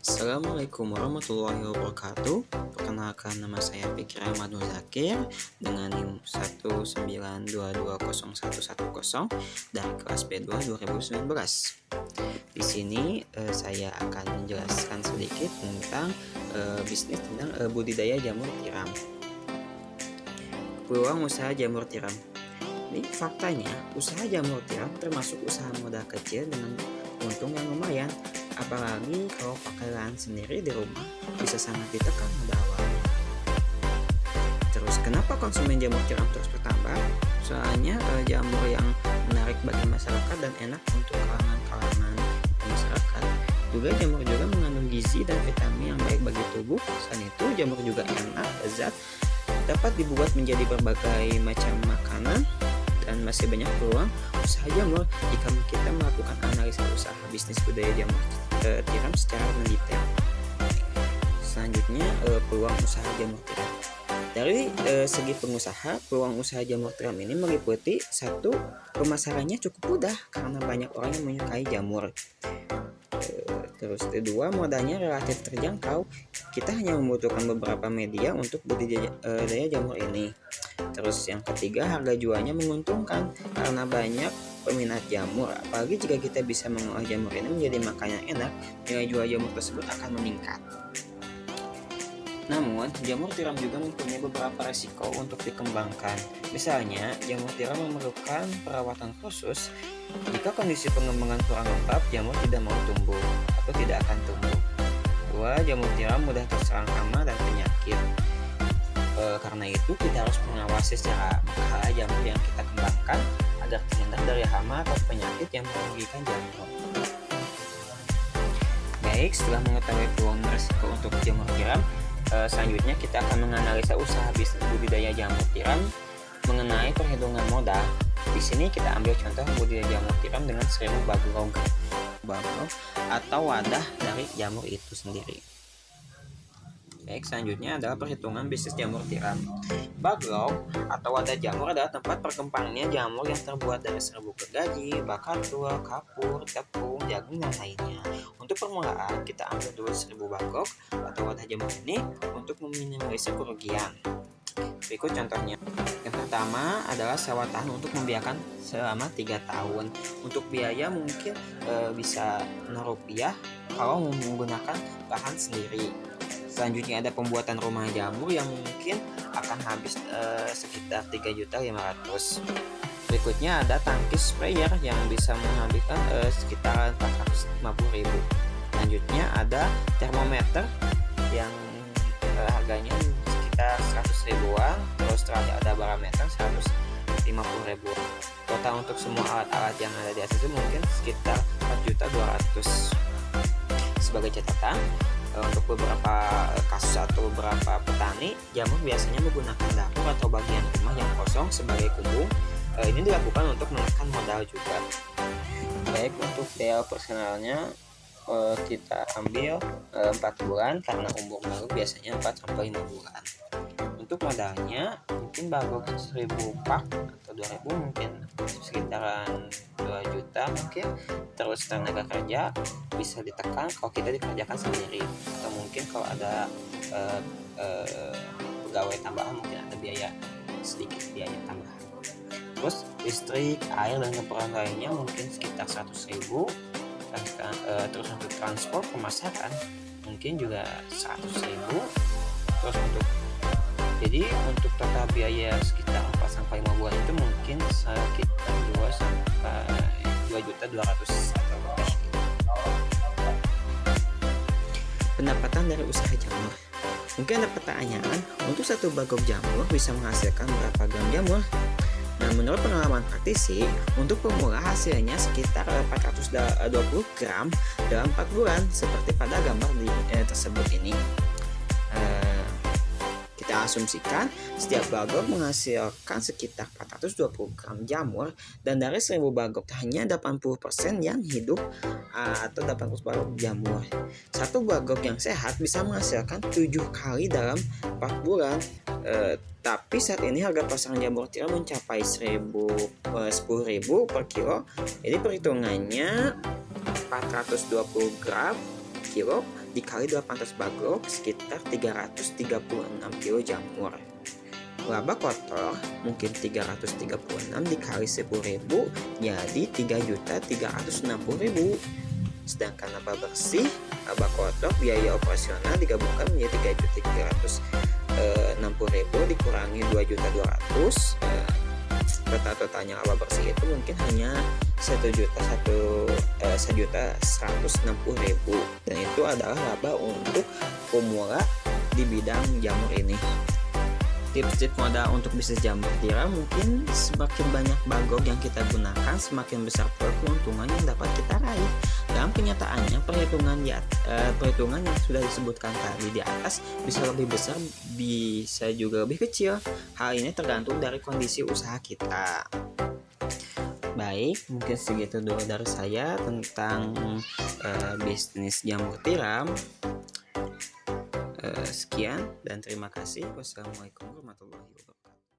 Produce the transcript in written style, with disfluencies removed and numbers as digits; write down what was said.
Assalamualaikum warahmatullahi wabarakatuh. Perkenalkan, nama saya Fikri Ahmad Muzakir dengan NIM 192201110 dari kelas B2 2019. Di sini saya akan menjelaskan sedikit tentang bisnis tentang budidaya jamur tiram. Peluang usaha jamur tiram. Ini faktanya, usaha jamur tiram termasuk usaha modal kecil dengan untung yang lumayan. Apalagi kalau pakai lahan sendiri di rumah, bisa sangat ditekan pada awal. Terus kenapa konsumen jamur tiram terus bertambah? Soalnya jamur yang menarik bagi masyarakat dan enak untuk kalangan-kalangan masyarakat. Juga jamur juga mengandung gizi dan vitamin yang baik bagi tubuh. Selain itu, jamur juga enak, lezat, dapat dibuat menjadi berbagai macam makanan, dan masih banyak peluang usaha jamur jika kita melakukan analisa usaha bisnis budaya jamur tiram secara mendetail. Selanjutnya, peluang usaha jamur tiram. Dari segi pengusaha, peluang usaha jamur tiram ini meliputi satu, pemasarannya cukup mudah karena banyak orang yang menyukai jamur. Terus kedua, modalnya relatif terjangkau. Kita hanya membutuhkan beberapa media untuk budidaya jamur ini. Terus yang ketiga, harga jualnya menguntungkan karena banyak peminat jamur. Apalagi jika kita bisa mengolah jamur ini menjadi makanan enak, nilai jual jamur tersebut akan meningkat. Namun, jamur tiram juga mempunyai beberapa resiko untuk dikembangkan. Misalnya, jamur tiram memerlukan perawatan khusus. Jika kondisi pengembangan kurang lengkap, jamur tidak mau tumbuh atau tidak akan tumbuh. Kedua, jamur tiram mudah terserang hama dan penyakit. Karena itu kita harus mengawasi secara berkala jamur yang kita kembangkan agar terhindar dari hama atau penyakit yang merugikan jamur. Baik, setelah mengetahui peluang risiko untuk jamur tiram, selanjutnya kita akan menganalisa usaha bisnis budidaya jamur tiram mengenai perhitungan modal. Di sini kita ambil contoh budidaya jamur tiram dengan 1000 bagrog atau wadah dari jamur itu sendiri. Baik, selanjutnya adalah perhitungan bisnis jamur tiram. Bagrog atau wadah jamur adalah tempat perkembangannya jamur yang terbuat dari serbuk gergaji, bakar tua, kapur, tepung, jagung, dan lainnya. Untuk permulaan, kita ambil dulu 1000 bagrog atau wadah jamur ini untuk meminimalisir kerugian. Berikut contohnya. Yang pertama adalah sewa tanah untuk membiarkan selama 3 tahun. Untuk biaya mungkin bisa Rp0 kalau menggunakan bahan sendiri. Selanjutnya ada pembuatan rumah jamur yang mungkin akan habis sekitar 3.500.000. Berikutnya ada tangki sprayer yang bisa menghabiskan sekitar 450.000. Selanjutnya ada termometer yang harganya sekitar 100.000-an. Terus terakhir ada barometer 150.000. Total untuk semua alat-alat yang ada di atas itu mungkin sekitar 4.200.000. Sebagai catatan, untuk beberapa kasus atau beberapa petani, jamur biasanya menggunakan dapur atau bagian rumah yang kosong sebagai kumbung. Ini dilakukan untuk menekan modal juga. Baik, untuk biaya operasionalnya kita ambil 4 bulan karena umur baru biasanya 4-5 bulan. Untuk modalnya mungkin baru 1.000 pak atau 2.000, mungkin sekitaran 2 juta mungkin. Terus tenaga kerja bisa ditekan kalau kita dikerjakan sendiri, atau mungkin kalau ada pegawai tambahan mungkin ada sedikit biaya tambahan. Terus listrik, air, dan keperluan lainnya mungkin sekitar 100.000. Terus untuk transport pemasaran mungkin juga 100.000. Terus jadi untuk total biaya sekitar 4-5 bulan itu mungkin sekitar 2.200.000 atau lebih. Pendapatan dari usaha jamur. Mungkin ada pertanyaan, untuk satu bagrog jamur bisa menghasilkan berapa gram jamur? Nah, menurut pengalaman praktisi, untuk pemula hasilnya sekitar 420 gram dalam 4 bulan, seperti pada gambar tersebut ini. Kita asumsikan setiap bagrog menghasilkan sekitar 420 gram jamur, dan dari 1000 bagrog hanya 80% yang hidup atau 80 bagrog jamur. Satu bagrog yang sehat bisa menghasilkan 7 kali dalam 4 bulan. Tapi saat ini harga pasaran jamur tiram mencapai 10.000 per kilo. Jadi perhitungannya 420 gram kilo dikali 200 bagok sekitar 336 kilo jamur. Laba kotor mungkin 336 dikali 10.000 jadi 3.360.000. Sedangkan laba bersih, laba kotor, biaya operasional digabungkan menjadi 3.360.000 dikurangi 2.200.000. Totalnya laba bersih itu mungkin hanya 1.160.000 dan itu adalah laba untuk pemula di bidang jamur ini. Tips-tips modal untuk bisnis jamur tiram, mungkin semakin banyak bagok yang kita gunakan, semakin besar keuntungan yang dapat kita raih. Dalam kenyataannya, perhitungan yang sudah disebutkan tadi di atas bisa lebih besar, bisa juga lebih kecil. Hal ini tergantung dari kondisi usaha kita. Baik, mungkin segitu dulu dari saya tentang bisnis jamur tiram. Sekian dan terima kasih. Wassalamualaikum warahmatullahi wabarakatuh.